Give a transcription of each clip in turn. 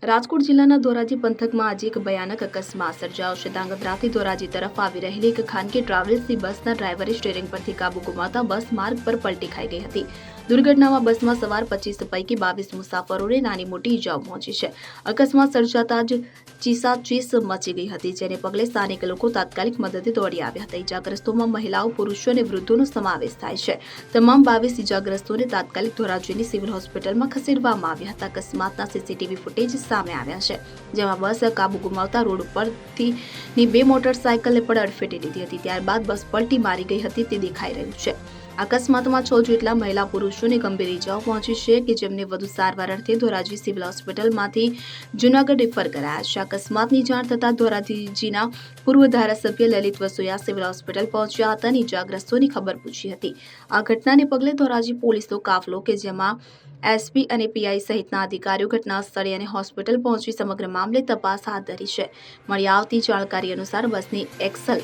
રાજકોટ જિલ્લાના ધોરાજી પંથકમાં આજે એક ભયાનક અકસ્માત સર્જાયો છે। ધાંગધ્રાથી ધોરાજી તરફ આવી રહેલી એક ખાનગી ટ્રાવેલ્સની બસના ડ્રાઈવરે સ્ટીયરિંગ પરથી કાબુ ગુમાવતા બસ માર્ગ પર પલટી ખાઈ ગઈ હતી। દુર્ઘટનામાં બસમાં સવાર 25 પૈકી 22 મુસાફરોને નાની મોટી ઈજાઓ પહોંચી છે। અકસ્માત સર્જાતા જ ચીસાચીસ મચી ગઈ હતી, જેને પગલે સ્થાનિક લોકો તાત્કાલિક મદદે દોડી આવ્યા હતા। ઈજાગ્રસ્તોમાં મહિલાઓ, પુરુષો અને વૃદ્ધોનો સમાવેશ થાય છે। તમામ 22 ઈજાગ્રસ્તોને તાત્કાલિક ધોરાજીની સિવિલ હોસ્પિટલમાં ખસેડવામાં આવ્યા હતા। અકસ્માતના સીસીટીવી ફૂટેજ સામે આવ્યા છે, જેમાં બસ કાબુ ગુમાવતા રોડ ઉપરથી બે મોટરસાયકલને પણ અડફેટે લીધી હતી। ત્યારબાદ બસ પલટી મારી ગઈ હતી તે દેખાઈ રહ્યું છે। અકસ્માતમાં 6 જેટલા મહિલા પુરુષોને ગંભીર ઈજાઓ પહોંચી છે કે જેમને વધુ સારવાર અર્થે ધોરાજી સિવિલ હોસ્પિટલમાંથી જૂનાગઢ રિફર કરાયા છે। અકસ્માતની જાણ થતાં ધોરાજીના પૂર્વ ધારાસભ્ય લલિત વસોયા સિવિલ હોસ્પિટલ પહોંચ્યા હતા અને ઈજાગ્રસ્તોની ખબર પૂછી હતી। આ ઘટનાને પગલે ધોરાજી પોલીસનો કાફલો કે જેમાં એસપી અને પીઆઈ સહિતના અધિકારીઓ ઘટના સ્થળે અને હોસ્પિટલ પહોંચી સમગ્ર મામલે તપાસ હાથ ધરી છે। મળી આવતી જાણકારી અનુસાર બસની એક્સલ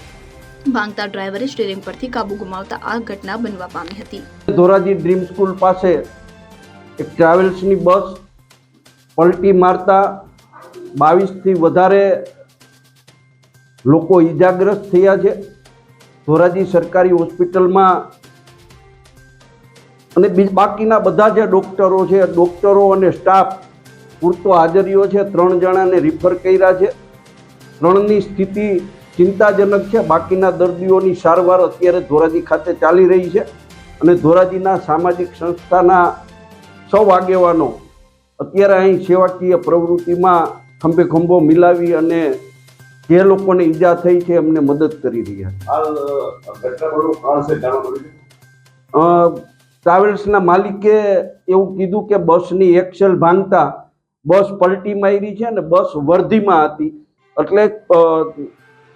ભાંગતા ડ્રાઈવરે સ્ટીયરિંગ પરથી કાબુ ગુમાવતા આ ઘટના બનવા પામી હતી। ધોરાજી ડ્રીમ સ્કૂલ પાસે એક ટ્રાવેલ્સની બસ પલટી મારતા 22 થી વધારે લોકો ઈજાગ્રસ્ત થયા છે। ધોરાજી સરકારી હોસ્પિટલમાં અને બાકીના બધા જે ડોક્ટરો અને સ્ટાફ પૂરતો હાજરીઓ છે। 3 જણાને રિફર કર્યા છે। 3ની સ્થિતિ ચિંતાજનક છે। બાકીના દર્દીઓની સારવાર અત્યારે ધોરાજી ખાતે ચાલી રહી છે અને ધોરાજીના સામાજિક સંસ્થાના સૌ આગેવાનો અત્યારે અહીં સેવાકીય પ્રવૃત્તિમાં ખંભે ખંભો મિલાવી અને જે લોકોને ઈજા થઈ છે એમને મદદ કરી રહ્યા છે। ટ્રાવેલ્સના માલિકે એવું કીધું કે બસની એક્સેલ ભાંગતા બસ પલટી મારી છે અને બસ વર્ધીમાં હતી, એટલે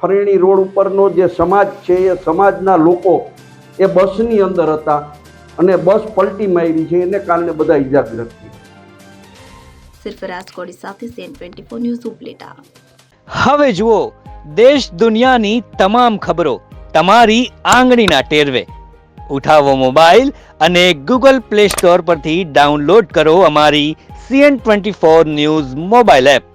ફરેણી રોડ ઉપરનો જે સમાજ છે એ સમાજના લોકો એ બસની અંદર હતા અને બસ પલટી મારી છે, એને કારણે બધા ઈજાગ્રસ્ત થયા। સરફરાઝ કોડી સાથે CN24 ન્યૂઝ ઉપલેટા। હવે જુઓ દેશ દુનિયાની તમામ ખબરો તમારી આંગળીના ટેરવે। ઉઠાવો મોબાઈલ અને Google Play Store પરથી ડાઉનલોડ કરો અમારી CN24 ન્યૂઝ મોબાઈલ એપ।